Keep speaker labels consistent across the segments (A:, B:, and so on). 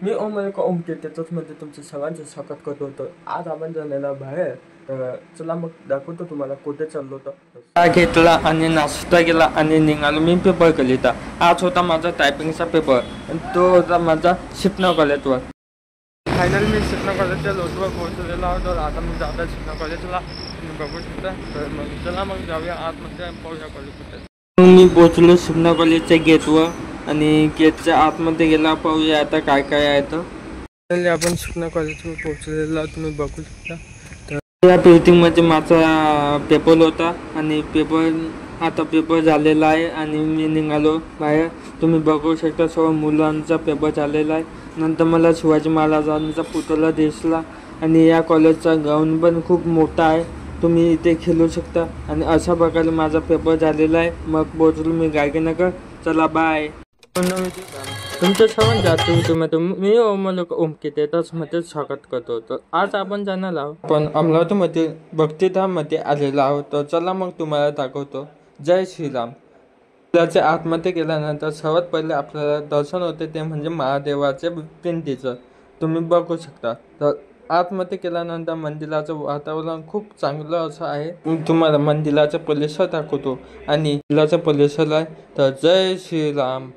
A: मी ओमके त्याच्याच मध्ये तुमचं सर्वांचं स्वागत करत होतो। आज आपण जाण्याला बाहेर, तर चला मग दाखवतो तुम्हाला कुठे चाललो होतो। घेतला आणि नाश्ता केला आणि निघालो मी पेपर कलिता। आज होता माझा टायपिंगचा पेपर, तो होता माझा शिपना कॉलेजवर। फायनल मी शिपना कॉलेजच्या लोटवर पोहोचलेला होतो। आता मी जाता शिपना कॉलेजला, तुम्ही बघू शकता। तर मग चला मग जाऊया आतमध्ये, पाहूया कॉलेज। मी पोहोचलो शिपना कॉलेजच्या गेटवर आणि गेटच्या आतमध्ये गेला, पाहूया आता काय काय आहे। तर आपण शिपना कॉलेजवर पोहोचलेला, तुम्ही बघू शकता। तर या बिल्डिंगमध्ये माझा पेपर होता आणि आता पेपर झालेला आहे आणि मी निघालो बाहेर। तुम्ही बघू शकता सर्व मुलांचा पेपर झालेला आहे। नंतर मला शिवाजी महाराजांचा पुतळा दिसला आणि या कॉलेजचा ग्राउंड पण खूप मोठा आहे, तुम्ही इथे खेळू शकता। आणि अशा प्रकारे माझा पेपर झालेला आहे। मग पोहोचलो मी गायकीनगर। चला बाय। तुमच्या सर्वांच्या व्हिडिओमध्ये मी ओमके मध्ये स्वागत करतो। तर आज आपण जाणार आहोत, पण अमरावतीमध्ये भक्तिधाममध्ये आलेलो आहोत। तर चला मग तुम्हाला दाखवतो। जय श्रीराम। त्याच्या आतमध्ये गेल्यानंतर सर्वात पहिले आपल्याला दर्शन होते, ते म्हणजे महादेवाच्या पिंडीचं, तुम्ही बघू शकता। तर आतमध्ये गेल्यानंतर मंदिराचं वातावरण खूप चांगलं असं आहे। तुम्हाला मंदिराचा परिसर दाखवतो आणि मंदिराचा परिसर आहे। तर जय श्रीराम।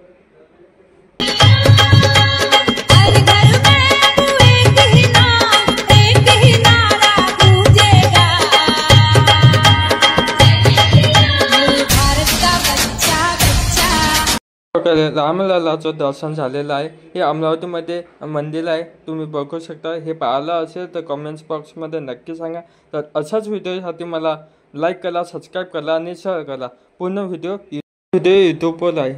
A: रामललाचं दर्शन झालेलं आहे। हे अमरावतीमध्ये मंदिर आहे, तुम्ही बघू शकता। हे पाहिलं असेल तर कमेंट्स बॉक्समध्ये नक्की सांगा। तर अशाच व्हिडिओसाठी मला लाईक करा, सबस्क्राईब करा आणि शेअर करा। पूर्ण व्हिडिओ यूट्यूबवर आहे।